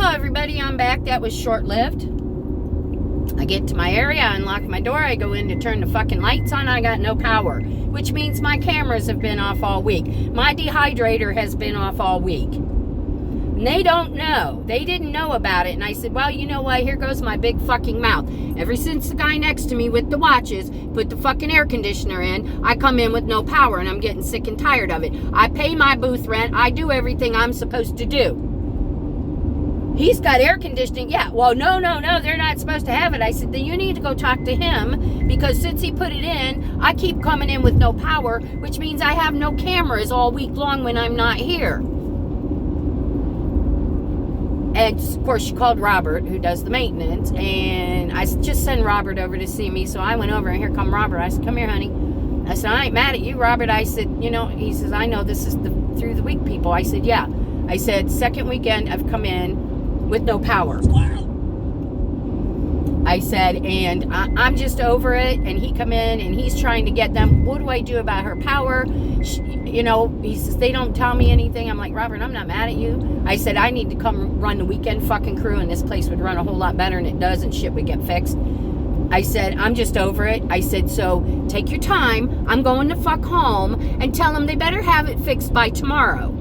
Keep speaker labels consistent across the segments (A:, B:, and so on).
A: Hello everybody, I'm back. That was short-lived. I get to my area, I unlock my door, I go in to turn the fucking lights on, I got no power. Which means my cameras have been off all week. My dehydrator has been off all week. And they don't know. They didn't know about it. And I said, well, you know what? Here goes my big fucking mouth. Ever since the guy next to me with the watches put the fucking air conditioner in, I come in with no power and I'm getting sick and tired of it. I pay my booth rent. I do everything I'm supposed to do. He's got air conditioning. Yeah, well, no, they're not supposed to have it. I said, then you need to go talk to him because since he put it in, I keep coming in with no power, which means I have no cameras all week long when I'm not here. And, of course, she called Robert, who does the maintenance, and I just sent Robert over to see me, so I went over, and here come Robert. I said, come here, honey. I said, I ain't mad at you, Robert. I said, you know, he says, I know this is the through the week people. I said, yeah. I said, second weekend I've come in with no power. I said, and I'm just over it, and he come in, and he's trying to get them, what do I do about her power? You know, he says, they don't tell me anything. I'm like, Robert, I'm not mad at you. I said, I need to come run the weekend fucking crew, and this place would run a whole lot better, and it does, and shit would get fixed. I said, I'm just over it. I said, so take your time. I'm going to fuck home, and tell them they better have it fixed by tomorrow.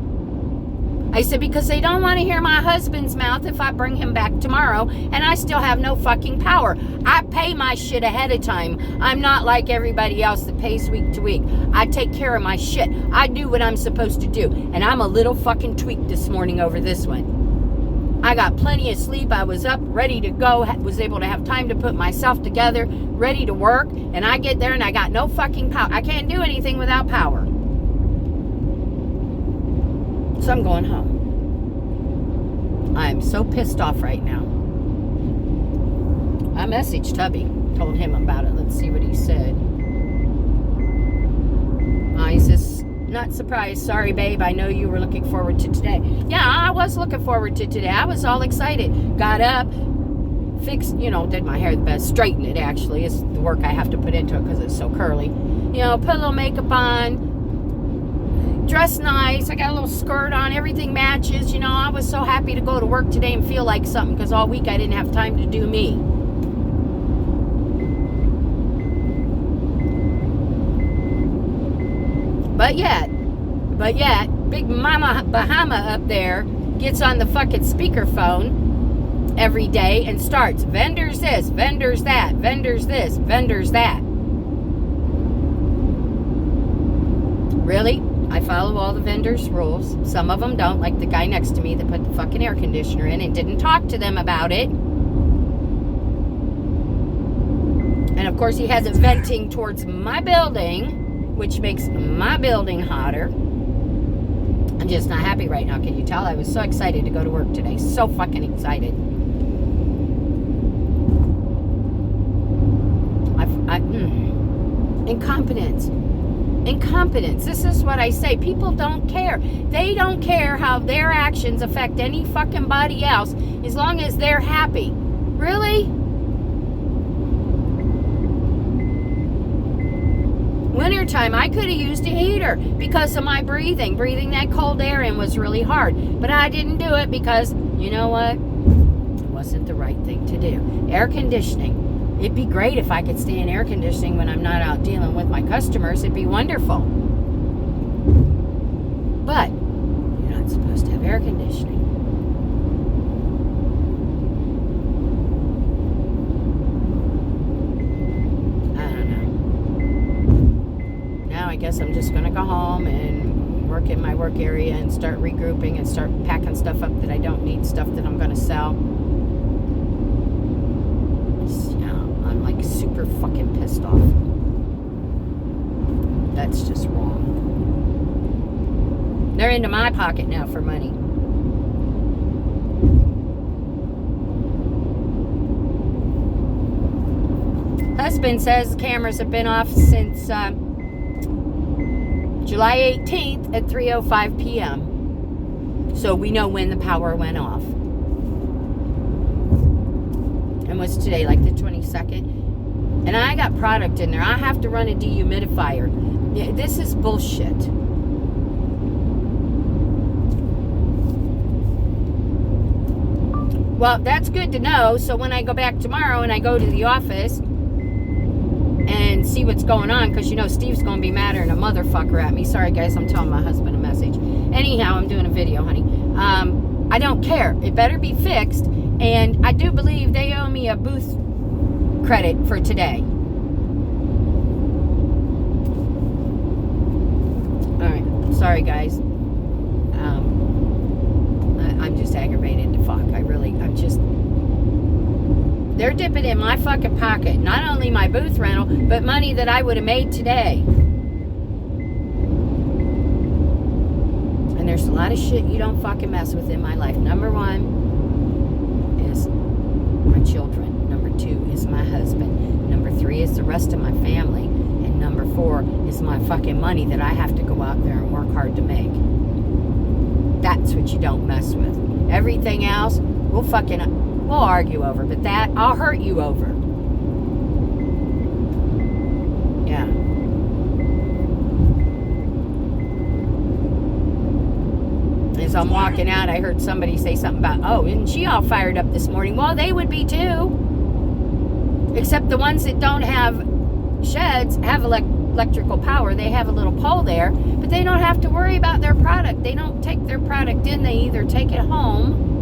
A: I said, because they don't want to hear my husband's mouth if I bring him back tomorrow and I still have no fucking power. I pay my shit ahead of time. I'm not like everybody else that pays week to week. I take care of my shit. I do what I'm supposed to do. And I'm a little fucking tweaked this morning over this one. I got plenty of sleep. I was up, ready to go, was able to have time to put myself together, ready to work. And I get there and I got no fucking power. I can't do anything without power. So I'm going home. I'm so pissed off right now. I messaged Tubby, told him about it. Let's see what he said. He says, not surprised. Sorry, babe. I know you were looking forward to today. Yeah, I was looking forward to today. I was all excited. Got up, fixed, you know, did my hair the best. Straightened it, actually. It's the work I have to put into it because it's so curly. You know, put a little makeup on. Dressed nice, I got a little skirt on, everything matches, you know, I was so happy to go to work today and feel like something because all week I didn't have time to do me. But yet, Big Mama Bahama up there gets on the fucking speakerphone every day and starts, vendors this, vendors that, vendors this, vendors that. Really? I follow all the vendors' rules. Some of them don't, like the guy next to me that put the fucking air conditioner in and didn't talk to them about it. And of course he has it venting towards my building, which makes my building hotter. I'm just not happy right now. Can you tell? I was so excited to go to work today. So fucking excited. Incompetence. This is what I say. People don't care. They don't care how their actions affect any fucking body else as long as they're happy. Really? Wintertime, I could have used a heater because of my breathing. Breathing that cold air in was really hard. But I didn't do it because, you know what? It wasn't the right thing to do. Air conditioning. It'd be great if I could stay in air conditioning when I'm not out dealing with my customers. It'd be wonderful. But you're not supposed to have air conditioning. I don't know. Now I guess I'm just going to go home and work in my work area and start regrouping and start packing stuff up that I don't need, stuff that I'm going to sell. Super fucking pissed off. That's just wrong. They're into my pocket now for money. Husband says cameras have been off since July 18th at 3:05 p.m. So we know when the power went off. And was today like the 22nd? And I got product in there. I have to run a dehumidifier. This is bullshit. Well, that's good to know. So when I go back tomorrow and I go to the office and see what's going on, because you know Steve's going to be madder than a motherfucker at me. Sorry, guys, I'm telling my husband a message. Anyhow, I'm doing a video, honey. I don't care. It better be fixed. And I do believe they owe me a booth credit for today. All right. Sorry, guys. I'm just aggravated to fuck. They're dipping in my fucking pocket. Not only my booth rental, but money that I would have made today. And there's a lot of shit you don't fucking mess with in my life. Number one is my children. Number two is my husband. Number three is the rest of my family. And number four is my fucking money that I have to go out there and work hard to make. That's what you don't mess with. Everything else, we'll argue over. But that, I'll hurt you over. Yeah. As I'm walking out, I heard somebody say something about, oh, isn't she all fired up this morning? Well, they would be too. Except the ones that don't have sheds have electrical power. They have a little pole there, but they don't have to worry about their product. They don't take their product in. They either take it home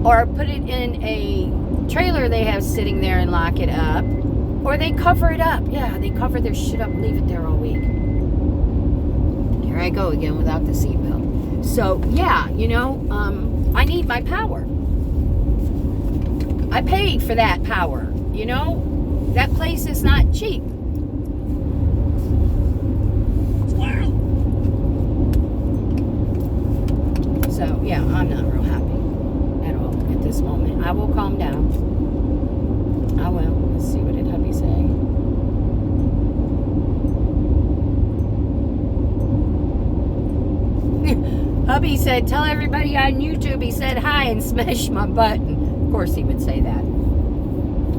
A: or put it in a trailer they have sitting there and lock it up, or they cover it up. Yeah, they cover their shit up and leave it there all week. Here I go again without the seatbelt. So, yeah, you know, I need my power. I paid for that power, you know? That place is not cheap. So, yeah, I'm not real happy at all at this moment. I will calm down. I will. Let's see, what did hubby say? Hubby said, tell everybody on YouTube he said hi and smash my button. Of course he would say that.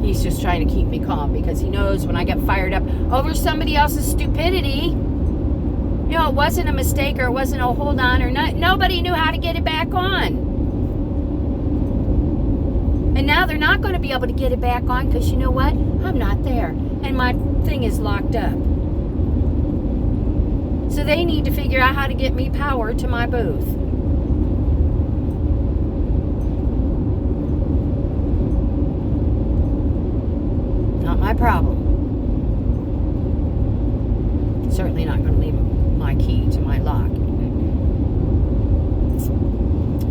A: He's just trying to keep me calm because he knows when I get fired up over somebody else's stupidity, you know, it wasn't a mistake or it wasn't a hold on or not. Nobody knew how to get it back on. And now they're not going to be able to get it back on because you know what? I'm not there. And my thing is locked up. So they need to figure out how to get me power to my booth. Not my problem. Certainly not going to leave my key to my lock.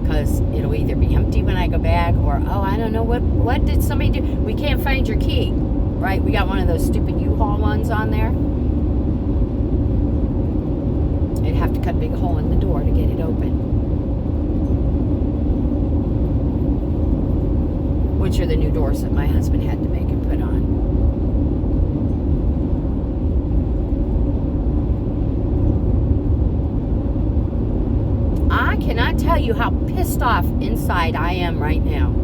A: Because it'll either be empty when I go back or, oh, I don't know, what did somebody do? We can't find your key, right? We got one of those stupid U-Haul ones on there. I'd have to cut a big hole in the door to get it open. Which are the new doors that my husband had to make and put on. I cannot tell you how pissed off inside I am right now.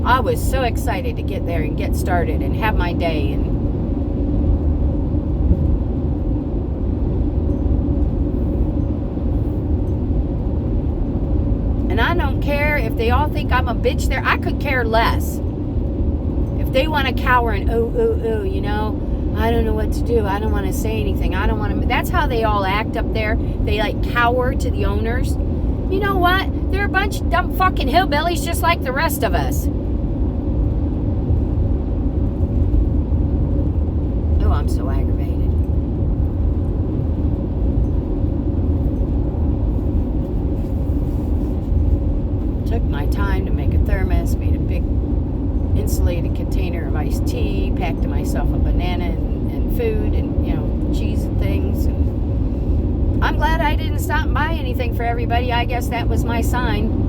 A: I was so excited to get there and get started and have my day and I don't care if they all think I'm a bitch there. I could care less. If they want to cower and you know, I don't know what to do. I don't want to say anything. I don't want to. That's how they all act up there. They like cower to the owners. You know what? They're a bunch of dumb fucking hillbillies just like the rest of us. Oh, I'm so aggravated. Took my time to make a thermos, made a big insulated container of iced tea, packed myself a banana and food and, you know, cheese and things. And I'm glad I didn't stop and buy anything for everybody. I guess that was my sign.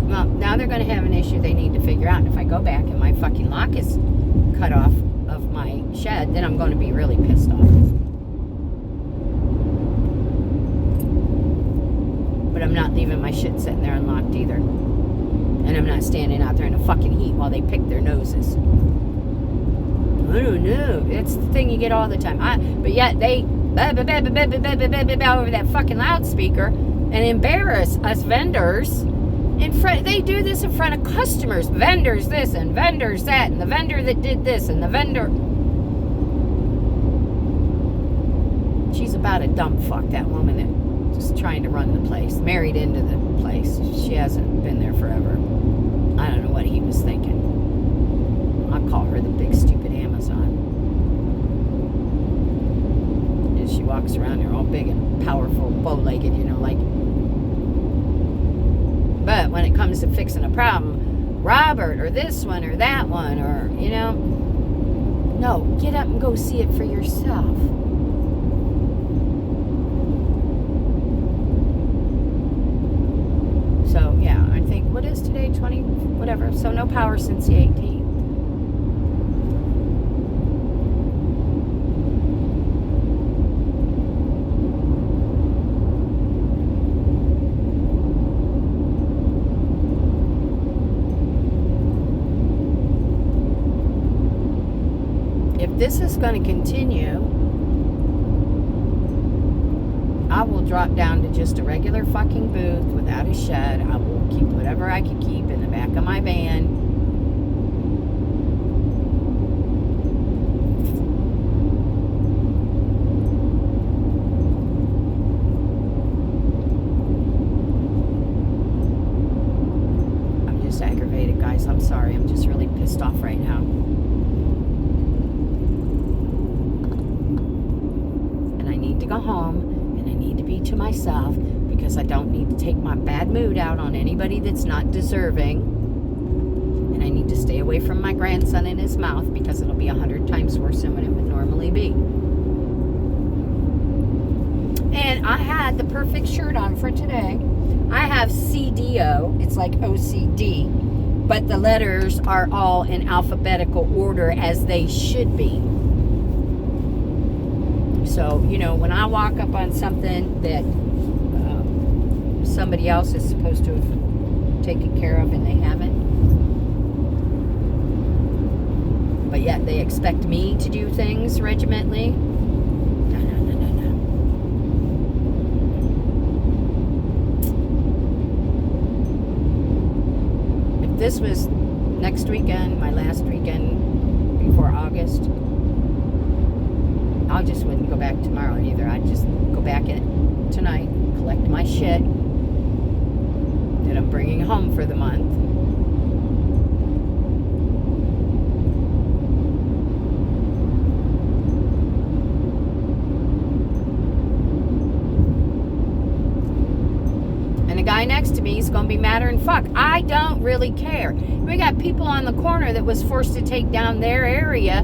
A: Well, now they're going to have an issue they need to figure out. And if I go back and my fucking lock is cut off of my shed, then I'm going to be really pissed off. But But I'm not leaving my shit sitting there unlocked either. And I'm not standing out there in the fucking heat while they pick their noses. I don't know. It's the thing you get all the time. But yet they over that fucking loudspeaker and embarrass us vendors in front. They do this in front of customers. Vendors this and vendors that, and the vendor that did this and the vendor. She's about a dumb fuck, that woman that just trying to run the place, married into the place. She hasn't been there forever. I don't know what he was thinking. I'll call her the big stupid Amazon. And she walks around here all big and powerful, bow-legged, like. But when it comes to fixing a problem, Robert or this one or that one or, no, get up and go see it for yourself. So, yeah, I think, what is today? 20, whatever. So, no power since the 18th. If this is going to continue, I will drop down to just a regular fucking booth without a shed. I will keep whatever I can keep in the back of my van. I'm just aggravated, guys. I'm sorry. I'm just really pissed off right now. And I need to go home. I need to be to myself because I don't need to take my bad mood out on anybody that's not deserving. And I need to stay away from my grandson in his mouth because it'll be 100 times worse than what it would normally be. And I had the perfect shirt on for today. I have CDO. It's like OCD. But the letters are all in alphabetical order as they should be. So, when I walk up on something that somebody else is supposed to have taken care of and they haven't, but yet they expect me to do things regimentally. No. If this was next weekend, my last weekend before August, I just wouldn't go back tomorrow either. I'd just go back in tonight, collect my shit that I'm bringing home for the month. And the guy next to me is going to be madder than fuck. I don't really care. We got people on the corner that was forced to take down their area,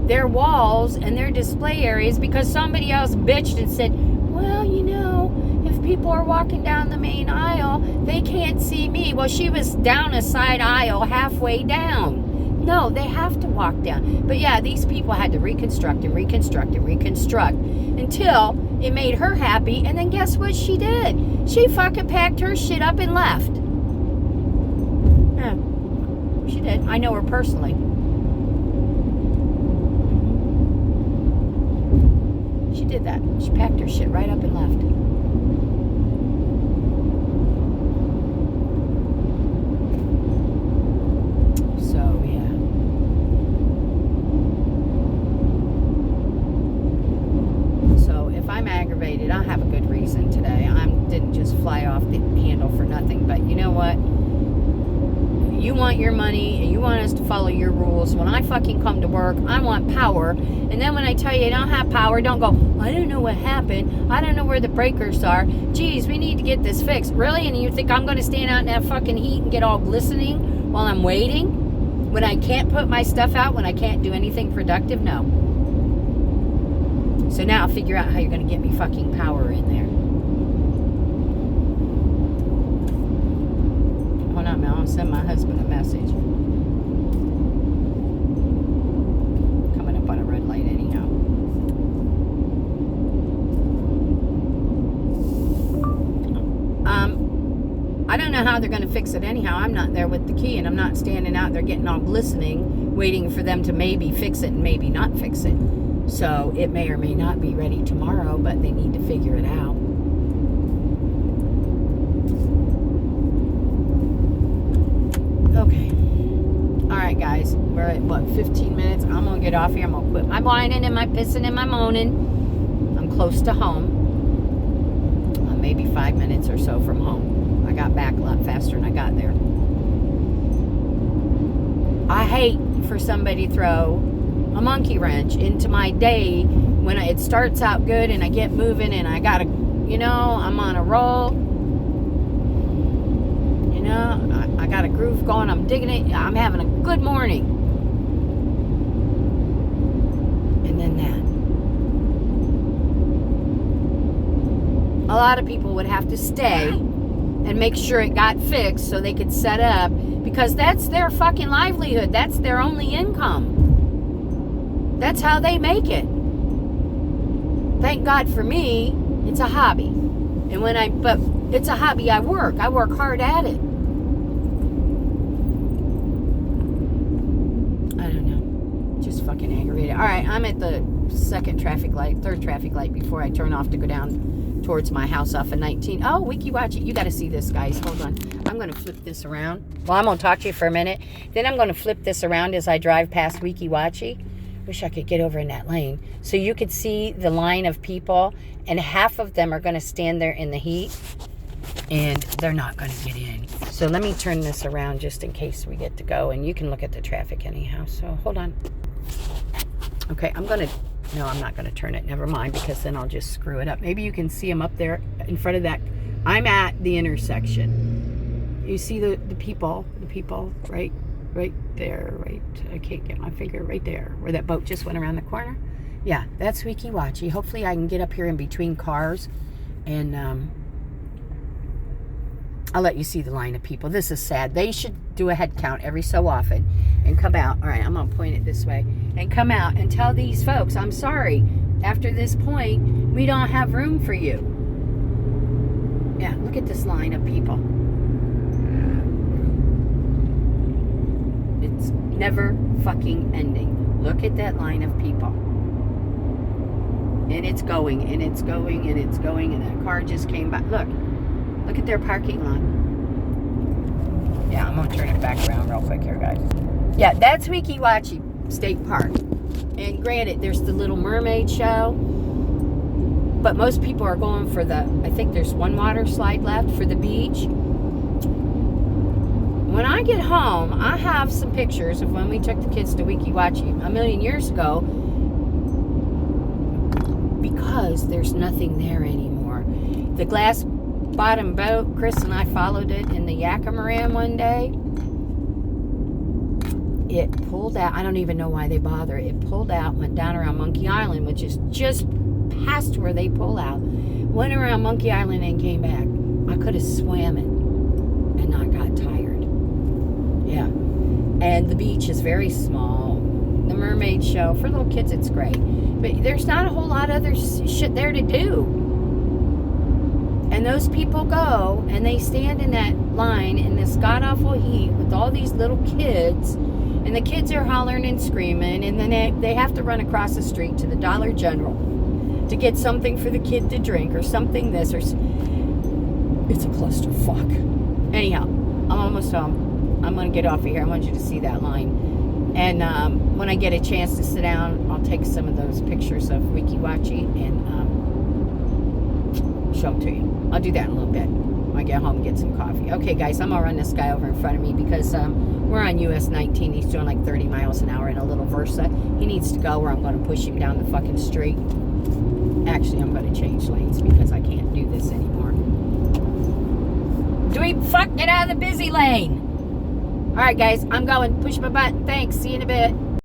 A: their walls and their display areas because somebody else bitched and said, well, if people are walking down the main aisle, they can't see me. Well, she was down a side aisle halfway down. No, they have to walk down. But yeah, these people had to reconstruct until it made her happy. And then guess what she did? She fucking packed her shit up and left. Yeah, she did. I know her personally. She did that. She packed her shit right up and left. So, yeah. So, if I'm aggravated, I have a good reason today. I didn't just fly off the handle for nothing. But you know what? You want your money and you want us to follow your rules. When I fucking come to work, I want power. And then when I tell you I don't have power, don't go, I don't know what happened. I don't know where the breakers are. Geez, we need to get this fixed. Really? And you think I'm going to stand out in that fucking heat and get all glistening while I'm waiting? When I can't put my stuff out, when I can't do anything productive? No. So now figure out how you're going to get me fucking power in there. Hold on, Mel. I'll send my husband a message. Coming up on a red light anyhow. I don't know how they're going to fix it anyhow. I'm not there with the key, and I'm not standing out there getting all glistening, waiting for them to maybe fix it and maybe not fix it. So it may or may not be ready tomorrow, but they need to figure it out. Okay. All right, guys. We're at, 15 minutes? I'm going to get off here. I'm going to quit my whining and my pissing and my moaning. I'm close to home. Maybe 5 minutes or so from home. I got back a lot faster than I got there. I hate for somebody to throw a monkey wrench into my day when it starts out good and I get moving and I gotta, I'm on a roll. I got a groove going. I'm digging it. I'm having a good morning. And then that. A lot of people would have to stay and make sure it got fixed so they could set up, because that's their fucking livelihood. That's their only income. That's how they make it. Thank God for me, it's a hobby. But it's a hobby I work hard at it. I don't know. Just fucking aggravated. All right, I'm at the third traffic light before I turn off to go down towards my house off of 19. Oh, Wiki Watch It. You got to see this, guys. Hold on. I'm going to flip this around. Well, I'm going to talk to you for a minute. Then I'm going to flip this around as I drive past Wiki Watchy. Wish I could get over in that lane. So you could see the line of people, and half of them are going to stand there in the heat, and they're not going to get in. So let me turn this around just in case we get to go, and you can look at the traffic anyhow. So hold on. Okay, no, I'm not going to turn it. Never mind, because then I'll just screw it up. Maybe you can see them up there in front of that. I'm at the intersection. You see the people right there, right? I can't get my finger right there where that boat just went around the corner. Yeah, that's Wiki Watchy. Hopefully I can get up here in between cars, and I'll let you see the line of people. This is sad. They should do a head count every so often and come out. All right, I'm going to point it this way. And come out and tell these folks, I'm sorry, after this point, we don't have room for you. Yeah, look at this line of people. It's never fucking ending. Look at that line of people. And it's going, and it's going, and it's going, and that car just came by. Look at their parking lot. Yeah, I'm going to turn it back around real quick here, guys. Yeah, that's Wiki Watchy State Park. And granted, there's the Little Mermaid show. But most people are going for I think there's one water slide left for the beach. When I get home, I have some pictures of when we took the kids to Wiki Watchy a million years ago. Because there's nothing there anymore. The glass bottom boat, Chris and I followed it in the Yakamaran one day. It pulled out. I don't even know why they bother. It pulled out, went down around Monkey Island, which is just past where they pull out. Went around Monkey Island and came back. I could have swam it and not got tired. Yeah. And the beach is very small. The mermaid show, for little kids, it's great. But there's not a whole lot of other shit there to do. And those people go and they stand in that line in this god-awful heat with all these little kids, and the kids are hollering and screaming, and then they have to run across the street to the Dollar General to get something for the kid to drink or something this or... It's a clusterfuck. Anyhow, I'm almost home. I'm going to get off of here. I want you to see that line. And when I get a chance to sit down, I'll take some of those pictures of Wiki Watchy and show them to you. I'll do that in a little bit when I get home and get some coffee. Okay, guys, I'm going to run this guy over in front of me because we're on US 19. He's doing like 30 miles an hour in a little Versa. He needs to go, or I'm going to push him down the fucking street. Actually, I'm going to change lanes because I can't do this anymore. Get out of the busy lane. All right, guys, I'm going. Push my button. Thanks. See you in a bit.